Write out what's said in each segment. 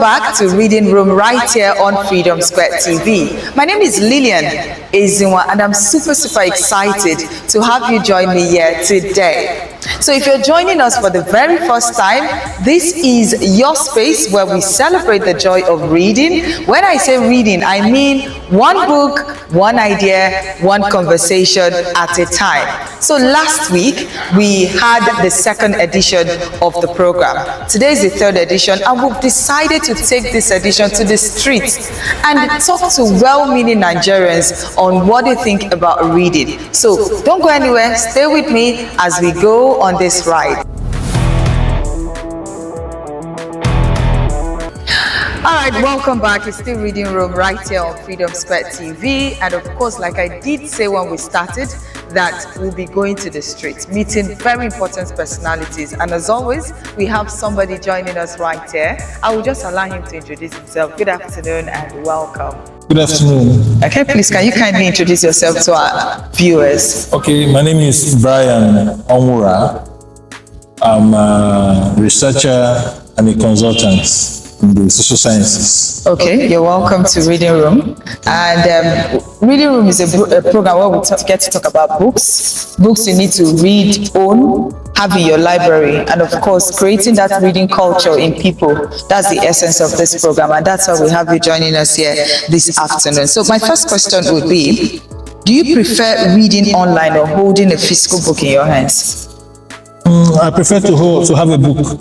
back to Reading Room right here on Freedom Square TV. My name is Lilian Ezinwa and I'm super excited to have you join me here today. So if you're joining us for the very first time, this is your space where we celebrate the joy of reading. When I say reading, I mean one book, one idea, one conversation at a time. So last week, we had the second edition of the program. Today is the third edition, and we've decided to take this edition to the streets and talk to well-meaning Nigerians on what they think about reading. So don't go anywhere, stay with me as we go on this ride. All right, welcome back. It's still Reading Room right here on Freedom Square TV. And of course, like I did say when we started, that we'll be going to the streets, meeting very important personalities. And as always, we have somebody joining us right here. I will just allow him to introduce himself. Good afternoon and welcome. Good afternoon. Okay, please, can you kindly introduce yourself to our viewers? Okay, my name is Brian Onuorah. I'm a researcher and a consultant in the social sciences. Okay, you're welcome to Reading Room. And Reading Room is a program where we get to talk about books you need to read, own, have in your library, and of course, creating that reading culture in people. That's the essence of this program, and that's why we have you joining us here this afternoon. So my first question would be, do you prefer reading online or holding a physical book in your hands? I prefer to have a book.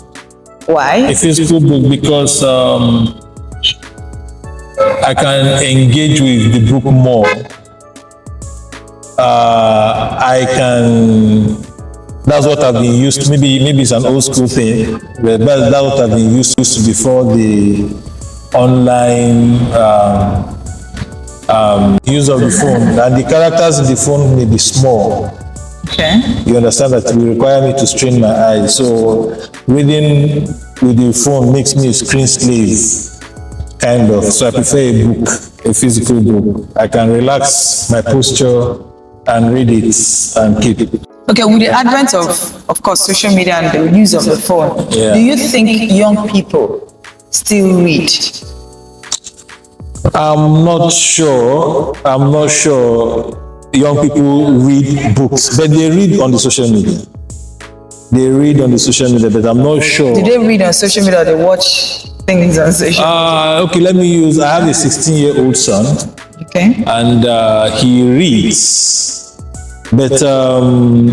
Why? A physical book because I can engage with the book more. That's what I've been used to. Maybe it's an old school thing, but that's what I've been used to before the online use of the phone. And the characters in the phone may be small. Okay. You understand that it will require me to strain my eyes. So reading with the phone makes me a screen slave, kind of. So I prefer a book, a physical book. I can relax my posture and read it and keep it. Okay, with the advent of course, social media and the use of the phone, do you think young people still read? I'm not sure young people read books, but they read on the social media. But I'm not sure. Do they read on social media or they watch things on social media? Okay, I have a 16-year-old son. Okay. And he reads, but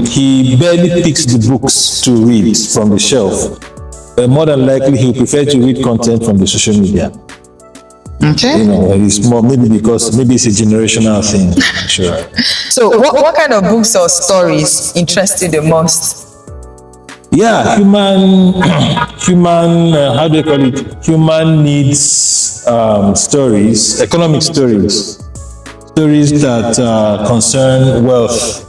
he barely picks the books to read from the shelf. But more than likely, he'll prefer to read content from the social media. Okay. You know, it's more maybe it's a generational thing. Sure. So, what kind of books or stories interest you the most? Yeah, human. How do you call it? Human needs stories, economic stories that concern wealth,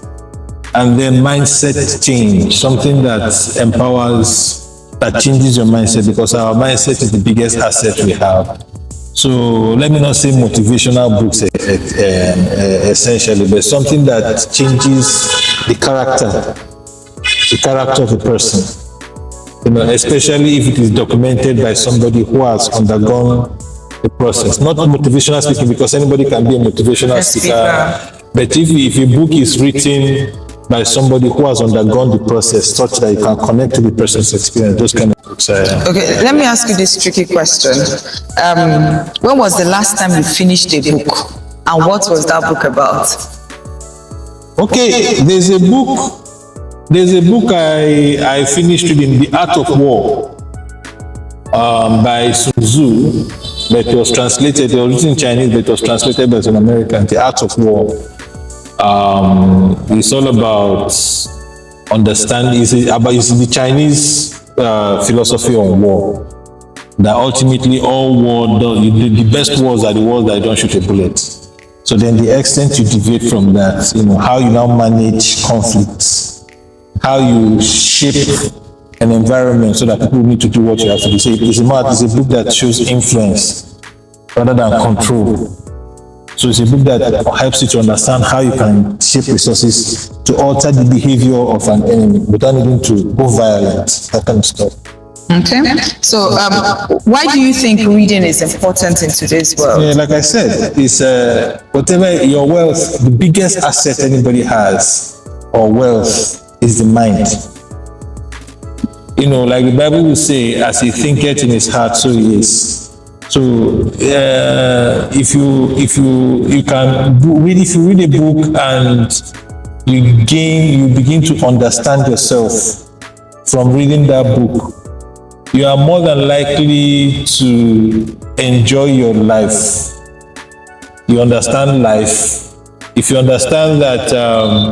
and then mindset change. Something that empowers, that changes your mindset, because our mindset is the biggest asset we have. So let me not say motivational books essentially, but something that changes the character of a person. You know, especially if it is documented by somebody who has undergone the process. Not motivational speaking, because anybody can be a motivational speaker. But if a book is written by somebody who has undergone the process, such that you can connect to the person's experience, those kind of books. Okay, let me ask you this tricky question. When was the last time you finished a book, and what was that book about? Okay, there's a book I finished reading, The Art of War, by Sun Tzu, but it was translated. It was written in Chinese, but it was translated by an American. The Art of War. It's all about understanding. It's the Chinese philosophy on war. That ultimately all war, the best wars are the wars that don't shoot a bullet. So then the extent you deviate from that, you know, how you now manage conflicts, how you shape an environment so that people need to do what you have to do. So it's a book that shows influence rather than control. So it's a book that helps you to understand how you can shape resources to alter the behavior of an enemy without needing to go violent, that kind of stuff. Okay. So, why do you think reading is important in today's world? Yeah, like I said, it's whatever your wealth, the biggest asset anybody has or wealth is the mind. You know, like the Bible will say, as he thinketh in his heart, so he is. So if you can read a book and you begin to understand yourself from reading that book, you are more than likely to enjoy your life. You understand life. If you understand that,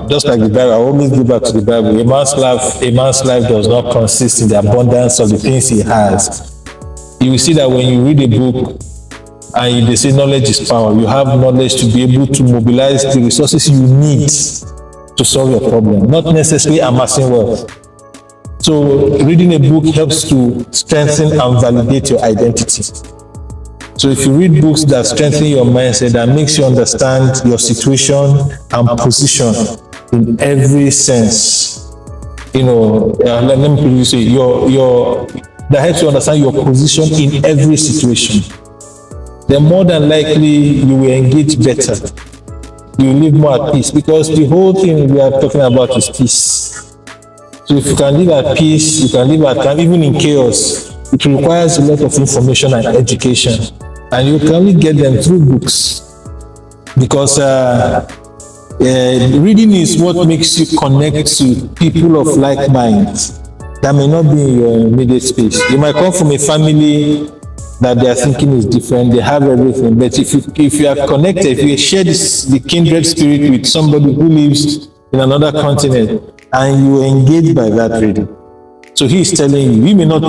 just like the Bible, I always go back to the Bible, a man's life does not consist in the abundance of the things he has. You will see that when you read a book and they say knowledge is power, you have knowledge to be able to mobilize the resources you need to solve your problem, not necessarily amassing wealth. So reading a book helps to strengthen and validate your identity. So if you read books that strengthen your mindset, that makes you understand your situation and position in every sense, you know, let me put it this way, that helps you understand your position in every situation, then more than likely you will engage better. You will live more at peace, because the whole thing we are talking about is peace. So if you can live at peace, you can live at calm, even in chaos. It requires a lot of information and education, and you can only get them through books, because reading is what makes you connect to people of like mind that may not be in your immediate space. You might come from a family that their thinking is different, they have everything, but if you are connected, if you share the kindred spirit with somebody who lives in another continent, and you engage by that reading. So he's telling you, we may not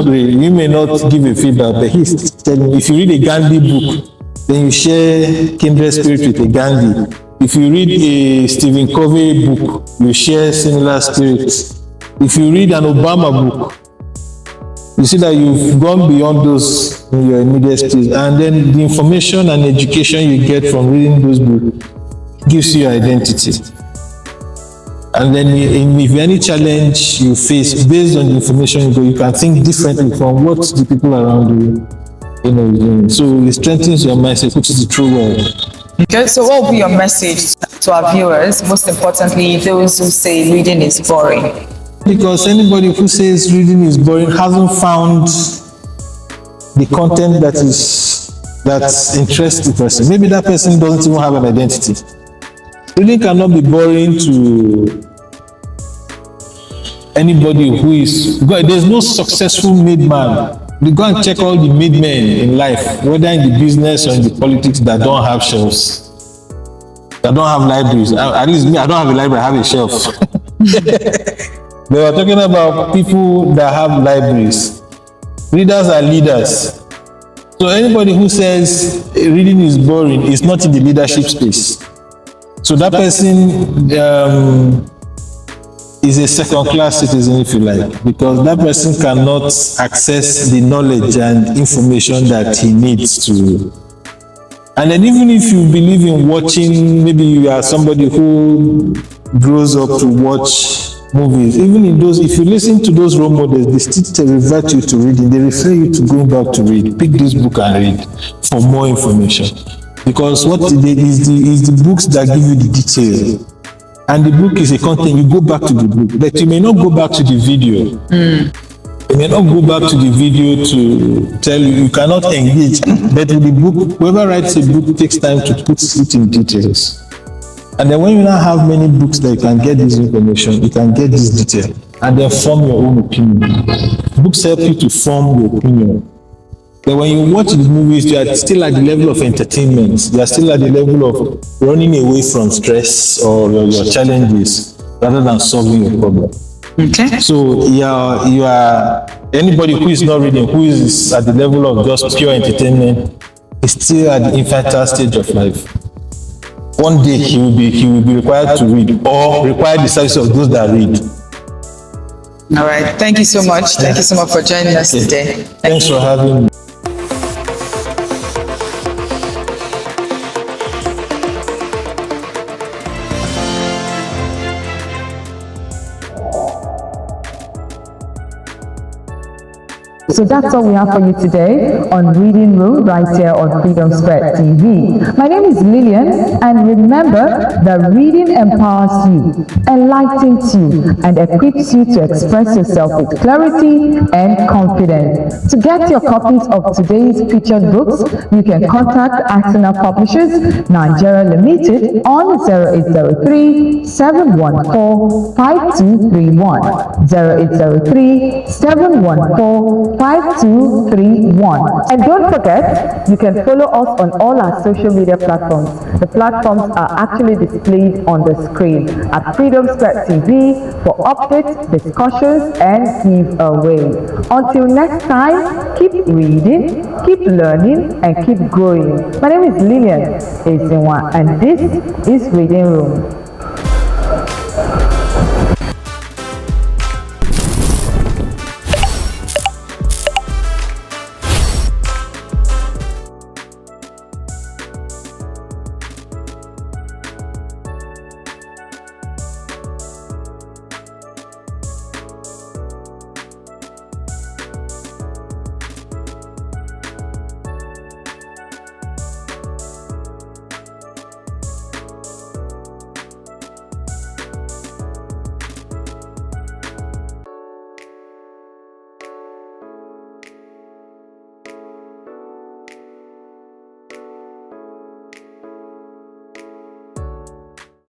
give a feedback, but he's telling you, if you read a Gandhi book, then you share kindred spirit with a Gandhi. If you read a Stephen Covey book, you share similar spirits. If you read an Obama book, you see that you've gone beyond those in your immediate space, and then the information and education you get from reading those books gives you your identity. And then if any challenge you face based on the information you can think differently from what the people around you know is doing. So it strengthens your mindset, which is the true world. Okay, so what will be your message to our viewers, most importantly those who say reading is boring? Because anybody who says reading is boring hasn't found the content that interests the person. Maybe that person doesn't even have an identity. Reading cannot be boring to anybody who is. There's no successful made man. You go and check all the made men in life, whether in the business or in the politics, that don't have shelves, that don't have libraries. At least me, I don't have a library, I have a shelf. They were talking about people that have libraries. Readers are leaders. So anybody who says reading is boring is not in the leadership space. So that person is a second-class citizen, if you like, because that person cannot access the knowledge and information that he needs to. And then even if you believe in watching, maybe you are somebody who grows up to watch movies, even in those, if you listen to those role models, they still revert you to reading. They refer you to going back to read. Pick this book and read for more information. Because what is the books that give you the details. And the book is a content, you go back to the book, but you may not go back to the video. You may not go back to the video to tell you, you cannot engage. But with the book, whoever writes a book takes time to put it in details. And then when you now have many books that you can get this information, you can get this detail, and then form your own opinion. Books help you to form your opinion. But when you watch these movies, you are still at the level of entertainment. You are still at the level of running away from stress or your challenges rather than solving your problem. Okay. So you are anybody who is not reading, who is at the level of just pure entertainment, is still at the infantile stage of life. One day he will be required to read, or require the service of those that read. All right. Thank you so much. Thank you so much for joining us today. Thanks for having me. So that's all we have for you today on Reading Room right here on Freedom Square TV. My name is Lilian, and remember that reading empowers you, enlightens you, and equips you to express yourself with clarity and confidence. To get your copies of today's featured books, you can contact Arsenal Publishers Nigeria Limited on 0803-714-5231, 0803-714-5231. And don't forget, you can follow us on all our social media platforms. The platforms are actually displayed on the screen at Freedom Square TV for updates, discussions, and giveaway. Until next time, keep reading, keep learning, and keep growing. My name is Lilian Ezinwa, and this is Reading Room.